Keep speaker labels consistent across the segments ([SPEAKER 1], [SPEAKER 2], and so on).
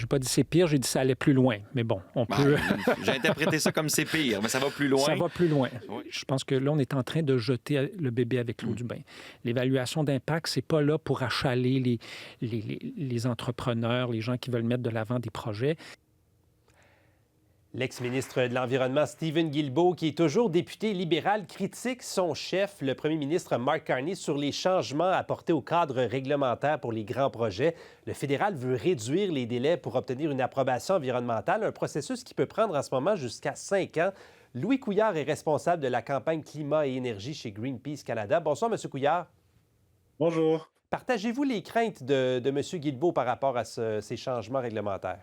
[SPEAKER 1] J'ai pas dit c'est pire, j'ai dit ça allait plus loin. Mais bon, on peut...
[SPEAKER 2] J'ai interprété ça comme c'est pire, mais ça va plus loin.
[SPEAKER 1] Ça va plus loin.
[SPEAKER 2] Oui.
[SPEAKER 1] Je pense que là, on est en train de jeter le bébé avec l'eau du bain. L'évaluation d'impact, c'est pas là pour achaler les entrepreneurs, les gens qui veulent mettre de l'avant des projets.
[SPEAKER 3] L'ex-ministre de l'Environnement, Stephen Guilbeault, qui est toujours député libéral, critique son chef, le premier ministre Mark Carney, sur les changements apportés au cadre réglementaire pour les grands projets. Le fédéral veut réduire les délais pour obtenir une approbation environnementale, un processus qui peut prendre en ce moment jusqu'à 5 ans. Louis Couillard est responsable de la campagne Climat et énergie chez Greenpeace Canada. Bonsoir, M. Couillard.
[SPEAKER 4] Bonjour.
[SPEAKER 3] Partagez-vous les craintes de M. Guilbeault par rapport à ces changements réglementaires?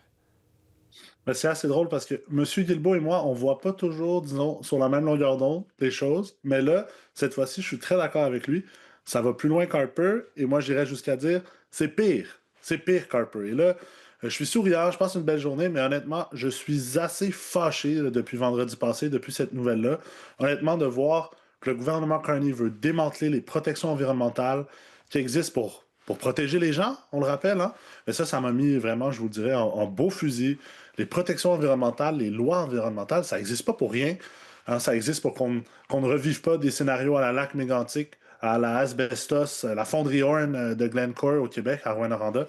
[SPEAKER 4] Ben, c'est assez drôle parce que M. Guilbeault et moi, on ne voit pas toujours, disons, sur la même longueur d'onde les choses. Mais là, cette fois-ci, je suis très d'accord avec lui. Ça va plus loin qu'Harper. Et moi, j'irais jusqu'à dire, c'est pire. C'est pire qu'Harper. Et là, je suis souriant, je passe une belle journée, mais honnêtement, je suis assez fâché là, depuis vendredi passé, depuis cette nouvelle-là. Honnêtement, de voir que le gouvernement Carney veut démanteler les protections environnementales qui existent pour protéger les gens, on le rappelle. Hein? Mais ça m'a mis vraiment, je vous le dirais, en beau fusil. Les protections environnementales, les lois environnementales, ça n'existe pas pour rien. Hein? Ça existe pour qu'on ne revive pas des scénarios à la lac mégantic, à la asbestos, la fonderie Horn de Glencore au Québec, à Rouyn-Noranda.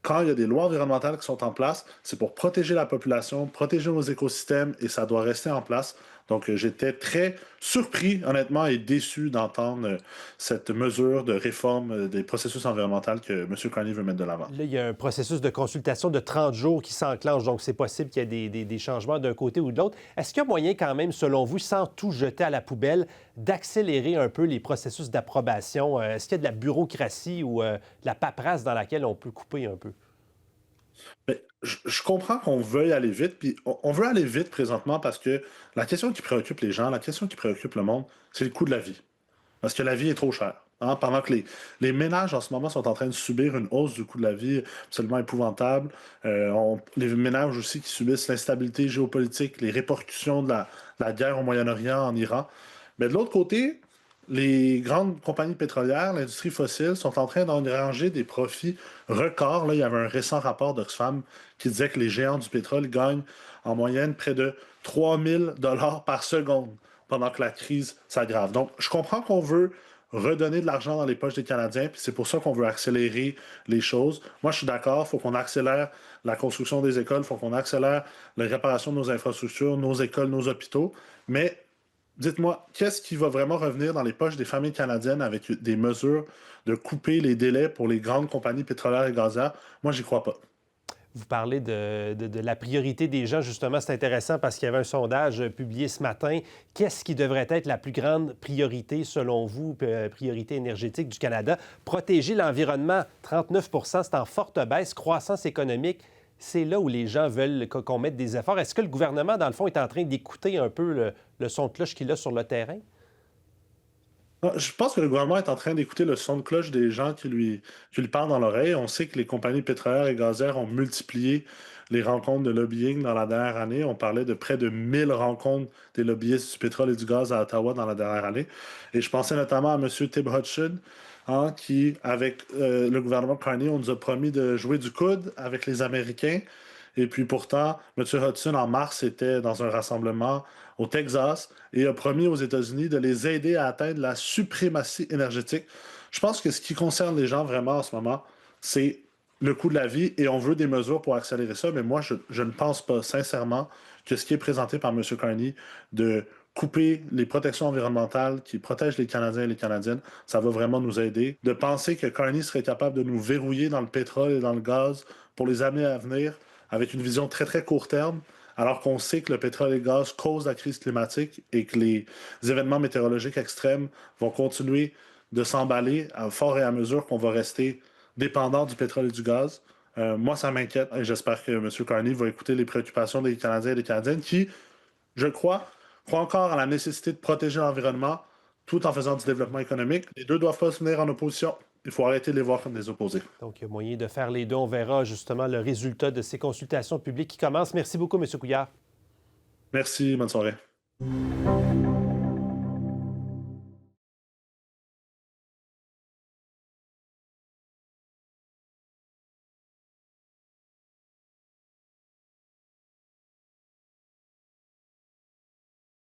[SPEAKER 4] Quand il y a des lois environnementales qui sont en place, c'est pour protéger la population, protéger nos écosystèmes, et ça doit rester en place. Donc, j'étais très surpris, honnêtement, et déçu d'entendre cette mesure de réforme des processus environnementaux que M. Carney veut mettre de l'avant.
[SPEAKER 3] Là, il y a un processus de consultation de 30 jours qui s'enclenche, donc c'est possible qu'il y ait des changements d'un côté ou de l'autre. Est-ce qu'il y a moyen quand même, selon vous, sans tout jeter à la poubelle, d'accélérer un peu les processus d'approbation? Est-ce qu'il y a de la bureaucratie ou de la paperasse dans laquelle on peut couper un peu?
[SPEAKER 4] Mais je comprends qu'on veuille aller vite, puis on veut aller vite présentement parce que la question qui préoccupe les gens, la question qui préoccupe le monde, c'est le coût de la vie. Parce que la vie est trop chère. Hein? Pendant que les ménages en ce moment sont en train de subir une hausse du coût de la vie absolument épouvantable, les ménages aussi qui subissent l'instabilité géopolitique, les répercussions de la guerre au Moyen-Orient, en Iran. Mais de l'autre côté, les grandes compagnies pétrolières, l'industrie fossile, sont en train d'engranger des profits records. Là, il y avait un récent rapport d'Oxfam qui disait que les géants du pétrole gagnent en moyenne près de 3 000 $ par seconde pendant que la crise s'aggrave. Donc, je comprends qu'on veut redonner de l'argent dans les poches des Canadiens, puis c'est pour ça qu'on veut accélérer les choses. Moi, je suis d'accord, il faut qu'on accélère la construction des écoles, il faut qu'on accélère la réparation de nos infrastructures, nos écoles, nos hôpitaux, mais dites-moi, qu'est-ce qui va vraiment revenir dans les poches des familles canadiennes avec des mesures de couper les délais pour les grandes compagnies pétrolières et gazières? Moi, j'y crois pas.
[SPEAKER 3] Vous parlez de la priorité des gens, justement, c'est intéressant parce qu'il y avait un sondage publié ce matin. Qu'est-ce qui devrait être la plus grande priorité, selon vous, priorité énergétique du Canada? Protéger l'environnement, 39 % c'est en forte baisse. Croissance économique, c'est là où les gens veulent qu'on mette des efforts. Est-ce que le gouvernement, dans le fond, est en train d'écouter un peu le son de cloche qu'il a sur le terrain?
[SPEAKER 4] Je pense que le gouvernement est en train d'écouter le son de cloche des gens qui lui parlent dans l'oreille. On sait que les compagnies pétrolières et gazières ont multiplié les rencontres de lobbying dans la dernière année. On parlait de près de 1000 rencontres des lobbyistes du pétrole et du gaz à Ottawa dans la dernière année. Et je pensais notamment à M. Tim Hodgson, hein, qui, avec le gouvernement Carney, on nous a promis de jouer du coude avec les Américains. Et puis pourtant, M. Hodgson, en mars, était dans un rassemblement au Texas et a promis aux États-Unis de les aider à atteindre la suprématie énergétique. Je pense que ce qui concerne les gens vraiment en ce moment, c'est le coût de la vie et on veut des mesures pour accélérer ça. Mais moi, je ne pense pas sincèrement que ce qui est présenté par M. Carney de couper les protections environnementales qui protègent les Canadiens et les Canadiennes, ça va vraiment nous aider. De penser que Carney serait capable de nous verrouiller dans le pétrole et dans le gaz pour les années à venir, avec une vision très, très court terme, alors qu'on sait que le pétrole et le gaz causent la crise climatique et que les événements météorologiques extrêmes vont continuer de s'emballer à fort et à mesure qu'on va rester dépendant du pétrole et du gaz. Moi, ça m'inquiète et j'espère que M. Carney va écouter les préoccupations des Canadiens et des Canadiennes qui, je crois encore à la nécessité de protéger l'environnement tout en faisant du développement économique. Les deux ne doivent pas se venir en opposition. Il faut arrêter de les voir comme des opposés.
[SPEAKER 3] Donc, il y a moyen de faire les deux. On verra justement le résultat de ces consultations publiques qui commencent. Merci beaucoup, M. Couillard.
[SPEAKER 4] Merci, bonne soirée.